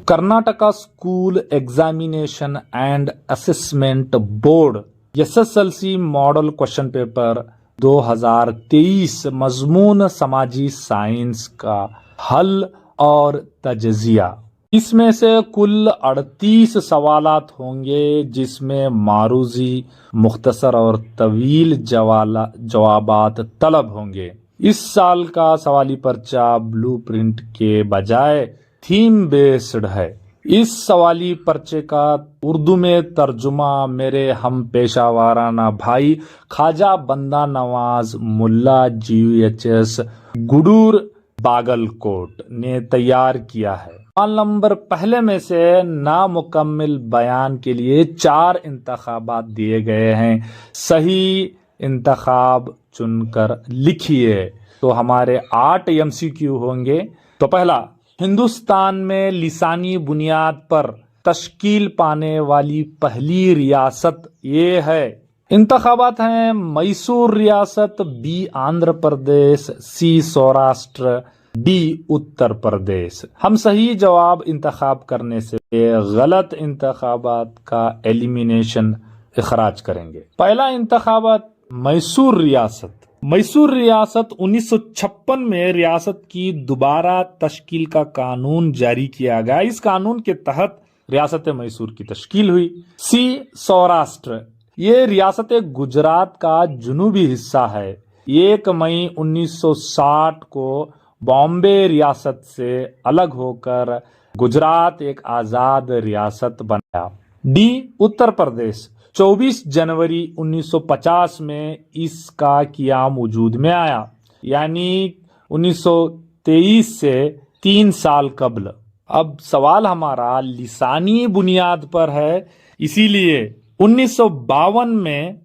Karnataka School Examination and Assessment Board SSLC model question paper 2023 मजमून समाजी science का हल और तजजिया। इसमें से कुल 38 सवालात होंगे, जिसमें मारूजी, मुख्तसर और तवील जवाबात तलब होंगे। इस साल का सवाली पर्चा ब्लूप्रिंट के बजाय थीम बेस्ड है। इस सवाली पर्चे का उर्दू में तर्जुमा मेरे हम पेशावाराना भाई ख्वाजा बंदा नवाज मुल्ला GUHS गुडूर बागलकोट ने तैयार किया है। सवाल नंबर पहले में से नामुकम्मिल बयान के लिए 4 इंतखाबात दिए गए हैं। सही इंतखाब चुनकर लिखिए। तो हमारे 8 MCQ होंगे। तो पहला, हिंदुस्तान में लिसानी बुनियाद पर तश्कील पाने वाली पहली रियासत ये है। इंतखाबात हैं मैसूर रियासत, B Andhra Pradesh, C Saurashtra, D Uttar Pradesh. हम सही जवाब इंतखाब करने से गलत इंतखाबात का एलिमिनेशन इखराज करेंगे। पहला इंतखाबात मैसूर रियासत। मैसूर रियासत 1956 में रियासत की दोबारा तश्कील का कानून जारी किया गया। इस कानून के तहत रियासत मैसूर की तश्कील हुई। C सौराष्ट्र, ये रियासत गुजरात का जुनूबी हिस्सा है। 1 मई 1960 को बॉम्बे रियासत से अलग होकर गुजरात एक आजाद रियासत बना। D उत्तर प्रदेश, 24 जनवरी 1950 में इसका क़याम वजूद में आया, यानी 1923 से 3 साल कबल। अब सवाल हमारा लिसानी बुनियाद पर है, इसीलिए 1952 में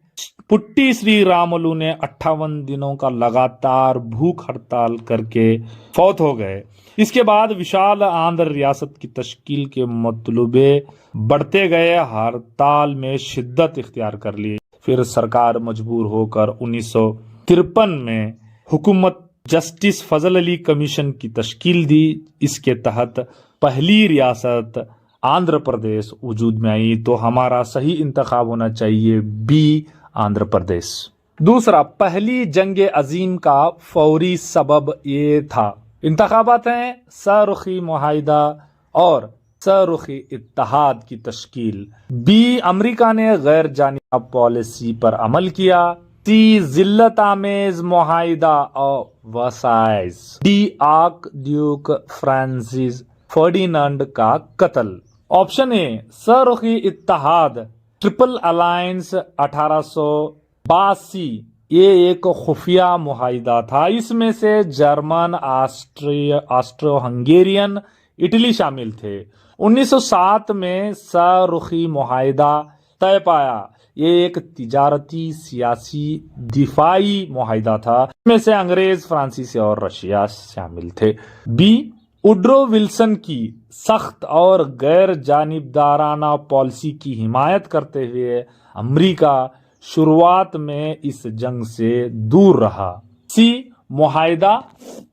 पुट्टी श्री रामुलु ने 58 दिनों का लगातार भूख हड़ताल करके फौत हो गए। इसके बाद विशाल आंध्र रियासत की तश्कील के मतलूबे बढ़ते गए। हड़ताल में शिद्दत इख्तियार कर ली। फिर सरकार मजबूर होकर 1953 में हुकूमत जस्टिस फजल अली कमीशन की तश्कील दी। इसके तहत पहली रियासत आंध्र प्रदेश वजूद में आई। तो हमारा सही इंतखाब होना चाहिए B आंध्र प्रदेश। दूसरा, पहली जंग अजीम का फौरी सबब ये था। इंतखाबात हैं सरुखी मुआहिदा और सरुखी इत्तेहाद की तश्कील। B अमेरिका ने गैर जानिब पॉलिसी पर अमल किया। C जिल्लत आमेज मुआहिदा और वसाइज। D arc Duke Francis Ferdinand का कत्ल। Option A सरुखी Ittehad triple alliance 1882, ये एक खुफिया मुआहिदा था। इसमें से जर्मन, ऑस्ट्रो हंगेरियन, इटली शामिल थे। 1907 में सरुखी मुआहिदा तय पाया। ये एक तिजारती, सियासी, दिफाई मुआहिदा था। इसमें से अंग्रेज, फ्रांसीसी और रशिया शामिल थे। B वुड्रो विल्सन की सख्त और गैर जानिबदाराना पॉलिसी की हिमायत करते हुए अमेरिका शुरुआत में इस जंग से दूर रहा। C मुआहिदा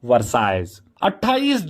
वर्साइज। 28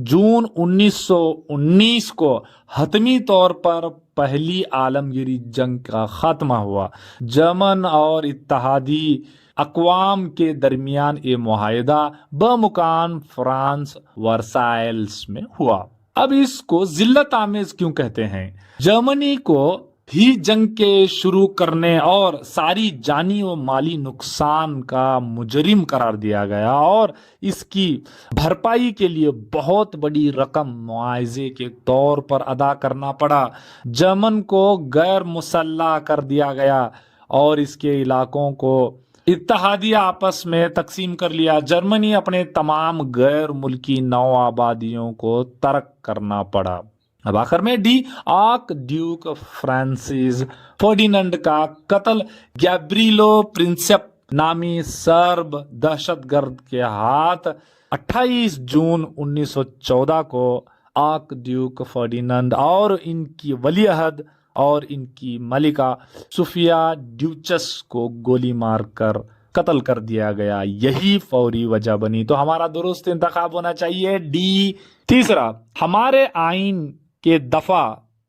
जून 1919 को हतमी तौर पर पहली आलमगीरी जंग का खात्मा हुआ। जर्मन और इत्तेहादी अक़वाम के दरमियान ये मुआहिदा बमुकान फ्रांस वर्साइल्स में हुआ। अब इसको जिल्लत आमेज क्यों कहते हैं? जर्मनी को ही जंग के शुरू करने और सारी जानी व माली नुकसान का मुजरिम करार दिया गया और इसकी भरपाई के लिए बहुत बड़ी रकम मुआवजे के तौर पर अदा करना पड़ा। जर्मन को गैर मुसल्लह कर दिया गया और इसके इलाकों को इत्तेहादिया आपस में तकसीम कर लिया। जर्मनी अपने तमाम गैर मुल्की नौ आबादियों को तर्क करना पड़ा। अब आखिर में D arc Duke Francis Ferdinand का कत्ल गैब्रिलो प्रिंसेप नामी सर्ब दहशतगर्द के हाथ 28 जून 1914 को आर्क ड्यूक फर्डिनांड और इनकी वलीअहद और इनकी मलिका सुफिया ड्यूचस को गोली मारकर कत्ल कर दिया गया। यही फौरी वजह बनी। तो हमारा दुरुस्त इंतखाब होना चाहिए D। तीसरा, हमारे आइन के दफा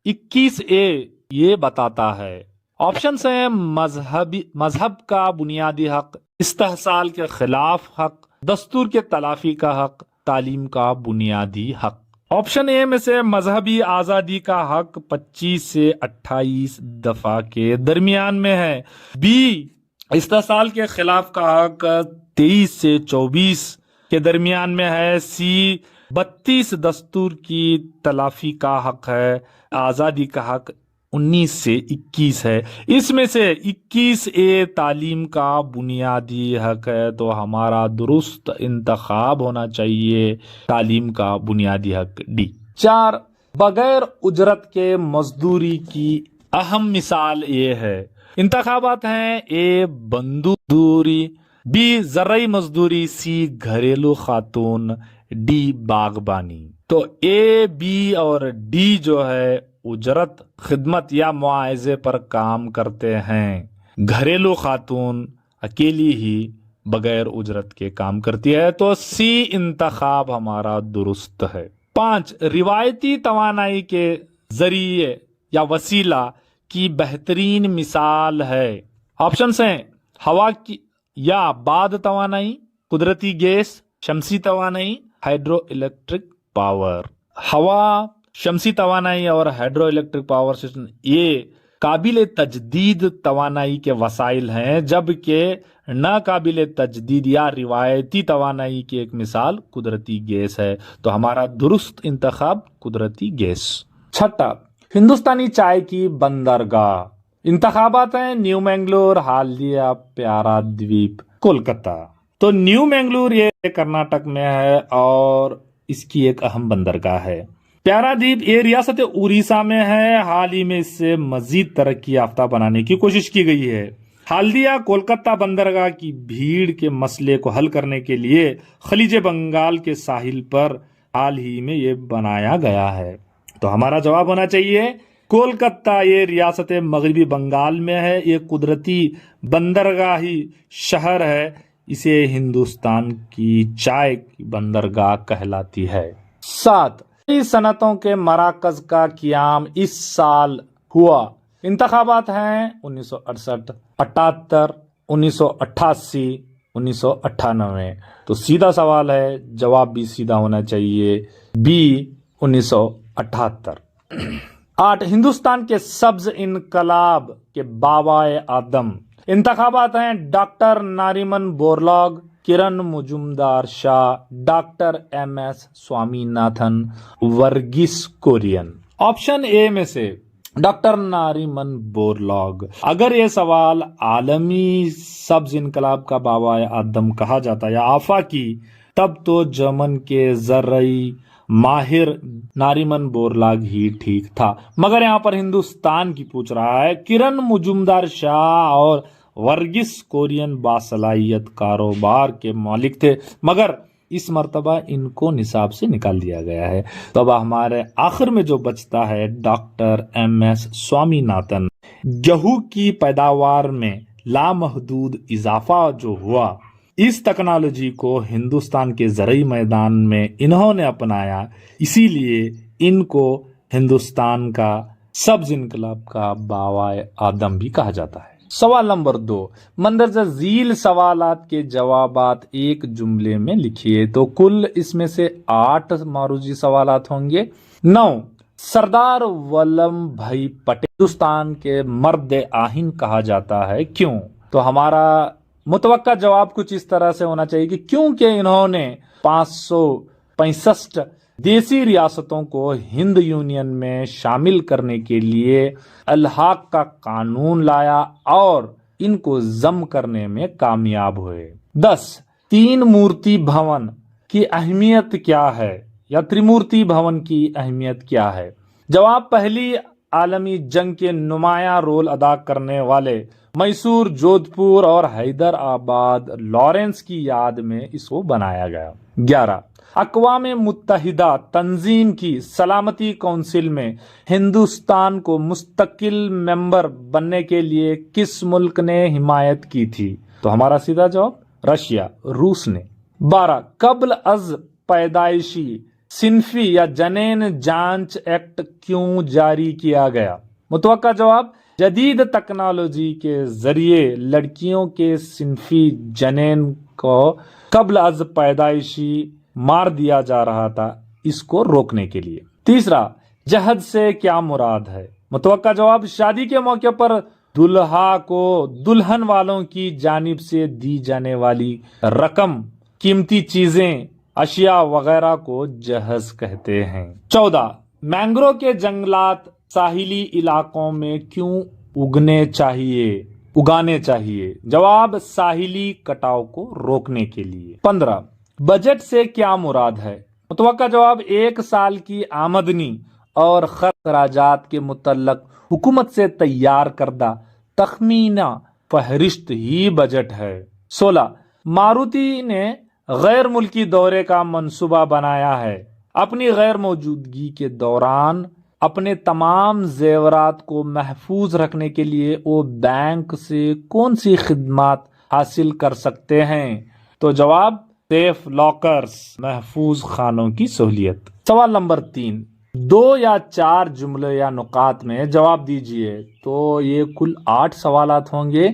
21A ये बताता है। ऑप्शन है मजहब का बुनियादी हक, इस्तेहसाल के खिलाफ हक, दस्तूर के तलाफी का हक, तालीम का बुनियादी हक। ऑप्शन ए में से मजहबी आजादी का हक 25 से 28 दफा के दरमियान में है। बी इस्तेहसाल के खिलाफ का हक 23 से 24 के दरमियान में है। सी 32 दस्तूर की तलाफी का हक है। आजादी का हक 19 से 21 है। इसमें से 21A तालीम का बुनियादी हक है, तो हमारा दुरुस्त इंतखाब होना चाहिए तालीम का बुनियादी हक डी। 4 बगैर उजरत के मजदूरी की अहम मिसाल ये है। इंतखाबात हैं ए बंदूरी, बी ज़रई मजदूरी, सी घरेलू खातून, डी बागबानी। तो ए बी और डी जो है उजरत, खिदमत या मुआवजे पर काम करते हैं। घरेलू खातून अकेली ही बगैर उजरत के काम करती है, तो सी इंतखाब हमारा दुरुस्त है। 5 रिवायती तवानाई के जरिए या वसीला की बेहतरीन मिसाल है। ऑप्शंस हैं हवा की या बाद तवानाई, कुदरती गैस, शमसी तवानाई, हाइड्रो इलेक्ट्रिक पावर। हवा, शमसी तवानाई और हाइड्रो इलेक्ट्रिक पावर स्टेशन ये काबिल तजदीद तवानाई के वसाइल हैं, जबकि नाकाबिल तजदीद या रिवायती तवानाई की एक मिसाल कुदरती गैस है, तो हमारा दुरुस्त इंतखाब कुदरती गैस। 6 हिंदुस्तानी चाय की बंदरगाह। इंतखाबात हैं न्यू मैंगलोर, हाल्दिया, प्यारा द्वीप, कोलकाता। तो न्यू मैंगलोर ये कर्नाटक में है और इसकी एक अहम बंदरगाह है। प्यारादीप ये रियासत उड़ीसा में है। हाल ही में इससे मजीद तरक्की याफ्ता बनाने की कोशिश की गई है। हाल्दिया कोलकाता बंदरगाह की भीड़ के मसले को हल करने के लिए खलीज बंगाल के साहिल पर हाल ही में ये बनाया गया है, तो हमारा जवाब होना चाहिए कोलकाता। ये रियासत मगरबी बंगाल में है। ये कुदरती बंदरगाही शहर है। इसे हिंदुस्तान की चाय की बंदरगाह कहलाती है। 7 सनतों के मराकज का क़याम इस साल हुआ। इंतखाबात हैं 1968, 78, 1988, 1998। तो सीधा सवाल है, जवाब भी सीधा होना चाहिए, बी 1978। 8 हिंदुस्तान के सब्ज इनकलाब के बाबाए आदम। इंतखाबात हैं doctor Norman Borlaug, Kiran Mazumdar Shaw, doctor MS Swaminathan, Verghese Kurien. Option A में से डॉक्टर नारीमन बोरलॉग। अगर ये सवाल आलमी सब्ज इनकलाब का बाबा आदम कहा जाता या आफाकी, तब तो जमन के जर्रई माहिर नारीमन बोरलॉग ही ठीक था, मगर यहाँ पर हिंदुस्तान की पूछ रहा है। किरण मुजुमदार शाह और वर्गीस कुरियन बासलाहियत कारोबार के मालिक थे, मगर इस मर्तबा इनको निसाब से निकाल दिया गया है। तो अब हमारे आखिर में जो बचता है डॉक्टर MS स्वामीनाथन। गेहूं की पैदावार में लामहदूद इजाफा जो हुआ, इस टेक्नोलॉजी को हिंदुस्तान के ज़रई मैदान में इन्होंने अपनाया, इसीलिए इनको हिंदुस्तान का सब्ज इनकलाब का बावाए आदम भी कहा जाता है। सवाल नंबर 2, मंदरजा झील सवालात के जवाबात एक जुमले में लिखिए। तो कुल इसमें से 8 मारूजी सवालात होंगे। 9 सरदार वल्लभ भाई पटेल हिंदुस्तान के मर्द आहिन कहा जाता है, क्यों? तो हमारा मुतवक्का जवाब कुछ इस तरह से होना चाहिए कि क्योंकि इन्होंने 565 देसी रियासतों को हिंद यूनियन में शामिल करने के लिए अलहाक का कानून लाया और इनको जम करने में कामयाब हुए। 10 तीन मूर्ति भवन की अहमियत क्या है या त्रिमूर्ति भवन की अहमियत क्या है? जवाब पहली आलमी जंग के नुमाया रोल अदा करने वाले मैसूर, जोधपुर और हैदराबाद लॉरेंस की याद में इसको बनाया गया। 11 अक़वाम मुत्तहिदा तंजीम की सलामती काउंसिल में हिंदुस्तान को मुस्तकिल मेंबर बनने के लिए किस मुल्क ने हिमायत की थी? तो हमारा सीधा जवाब रशिया, रूस ने। 12 कब्ल अज पैदाइशी صنفی یا جنین جانچ ایکٹ کیوں جاری کیا گیا؟ متوقع جواب، جدید ٹیکنالوجی کے ذریعے لڑکیوں کے صنفی جنین کو قبل از پیدائشی مار دیا جا رہا تھا، اس کو روکنے کے لیے۔ تیسرا، جہد سے کیا مراد ہے؟ متوقع جواب، شادی کے موقع پر دلہا کو دلہن والوں کی جانب سے دی جانے والی رقم، قیمتی چیزیں، اشیاء وغیرہ کو جہیز کہتے ہیں۔ 14، مینگرو کے جنگلات ساحلی علاقوں میں کیوں اگانے چاہیے؟ جواب، ساحلی کٹاؤ کو روکنے کے لیے۔ 15، بجٹ سے کیا مراد ہے؟ متوقع جواب، ایک سال کی آمدنی اور خراجات کے متعلق حکومت سے تیار کردہ تخمینہ فہرست ہی بجٹ ہے۔ 16، ماروتی نے غیر ملکی دورے کا منصوبہ بنایا ہے۔ اپنی غیر موجودگی کے دوران اپنے تمام زیورات کو محفوظ رکھنے کے لیے وہ بینک سے کون سی خدمات حاصل کر سکتے ہیں؟ تو جواب، سیف لاکرز، محفوظ خانوں کی سہولت۔ سوال نمبر 3، 2 یا 4 جملے یا نکات میں جواب دیجئے۔ تو یہ کل 8 سوالات ہوں گے۔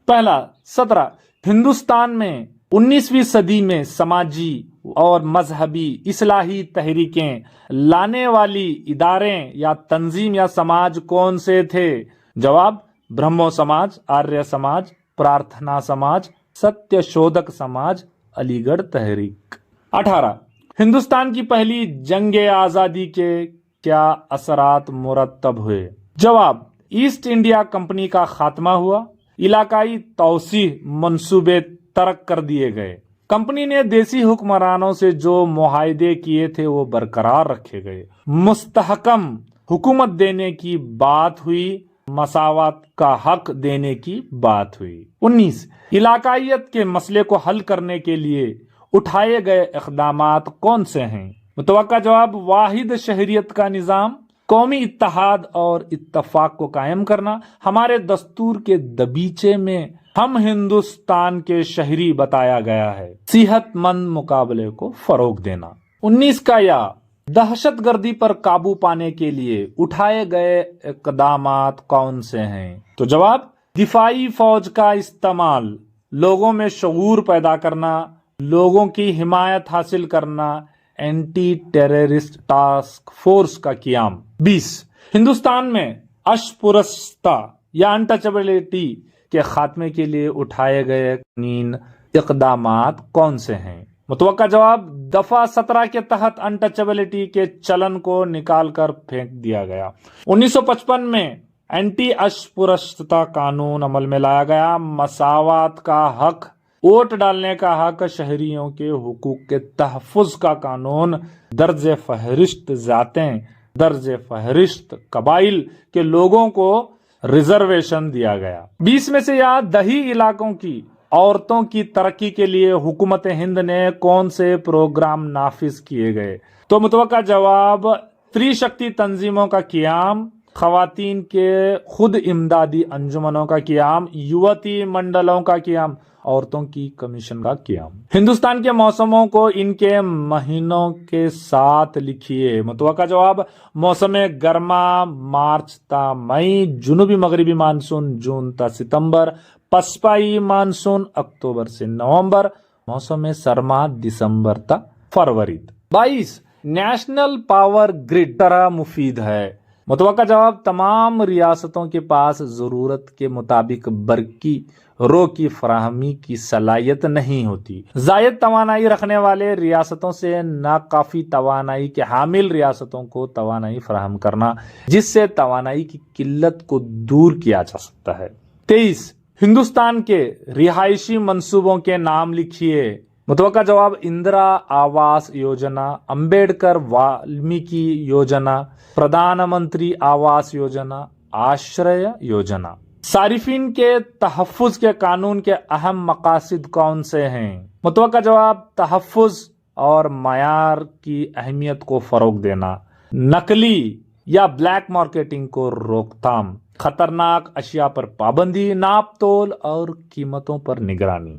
پہلا، 17، ہندوستان میں 19ویں صدی میں سماجی اور مذہبی اصلاحی تحریکیں لانے والی ادارے یا تنظیم یا سماج کون سے تھے؟ جواب، برہمو سماج، آریہ سماج، پرارتھنا سماج، ستیہ شودھک سماج، علی گڑھ تحریک۔ 18، ہندوستان کی پہلی جنگ آزادی کے کیا اثرات مرتب ہوئے؟ جواب، ایسٹ انڈیا کمپنی کا خاتمہ ہوا، علاقائی توسیع منصوبے ترک کر دیے گئے، کمپنی نے دیسی حکمرانوں سے جو معاہدے کیے تھے وہ برقرار رکھے گئے، مستحکم حکومت دینے کی بات ہوئی، مساوات کا حق دینے کی بات ہوئی۔ 19، علاقائیت کے مسئلے کو حل کرنے کے لیے اٹھائے گئے اقدامات کون سے ہیں؟ متوقع جواب، واحد شہریت کا نظام، قومی اتحاد اور اتفاق کو قائم کرنا، ہمارے دستور کے دبیچے میں ہم ہندوستان کے شہری بتایا گیا ہے، صحت مند مقابلے کو فروغ دینا۔ 19 کا یا، دہشت گردی پر قابو پانے کے لیے اٹھائے گئے اقدامات کون سے ہیں؟ تو جواب، دفاعی فوج کا استعمال، لوگوں میں شعور پیدا کرنا، لوگوں کی حمایت حاصل کرنا، اینٹی ٹیررسٹ ٹاسک فورس کا قیام۔ 20، ہندوستان میں اشپرشتا یا انٹچبلٹی کے خاتمے کے لیے اٹھائے گئے قانون اقدامات کون سے ہیں؟ متوقع جواب، دفعہ 17 کے تحت انٹچبلٹی کے چلن کو نکال کر پھینک دیا گیا۔ 1955 میں اینٹی اشپرشتا قانون عمل میں لایا گیا، مساوات کا حق، ووٹ ڈالنے کا حق، شہریوں کے حقوق کے تحفظ کا قانون، درج فہرست ذاتیں، درج فہرست قبائل کے لوگوں کو ریزرویشن دیا گیا۔ 20 میں سے یاد، دیہی علاقوں کی عورتوں کی ترقی کے لیے حکومت ہند نے کون سے پروگرام نافذ کیے گئے؟ تو متوقع جواب، تری شکتی تنظیموں کا قیام، خواتین کے خود امدادی انجمنوں کا قیام، یوتی منڈلوں کا قیام، عورتوں کی کمیشن کا قیام۔ ہندوستان کے موسموں کو ان کے مہینوں کے ساتھ لکھیے۔ متوقع جواب، موسم گرما مارچ تا مئی، جنوبی مغربی مانسون جون تا ستمبر، پسپائی مانسون اکتوبر سے نومبر، موسم سرما دسمبر تا فروری۔ 22، نیشنل پاور گرڈ طرح مفید ہے؟ متوقع جواب، تمام ریاستوں کے پاس ضرورت کے مطابق برقی رو کی فراہمی کی صلاحیت نہیں ہوتی۔ زائد توانائی رکھنے والے ریاستوں سے ناکافی توانائی کے حامل ریاستوں کو توانائی فراہم کرنا، جس سے توانائی کی قلت کو دور کیا جا سکتا ہے۔ 23، ہندوستان کے رہائشی منصوبوں کے نام لکھیے۔ متوقع جواب، اندرا آواس یوجنا، امبیڈکر والمیکی یوجنا، پردھان منتری آواس یوجنا، آشریا یوجنا۔ صارفین کے تحفظ کے قانون کے اہم مقاصد کون سے ہیں؟ متوقع جواب، تحفظ اور معیار کی اہمیت کو فروغ دینا، نقلی یا بلیک مارکیٹنگ کو روک تھام، خطرناک اشیاء پر پابندی، ناپ تول اور قیمتوں پر نگرانی۔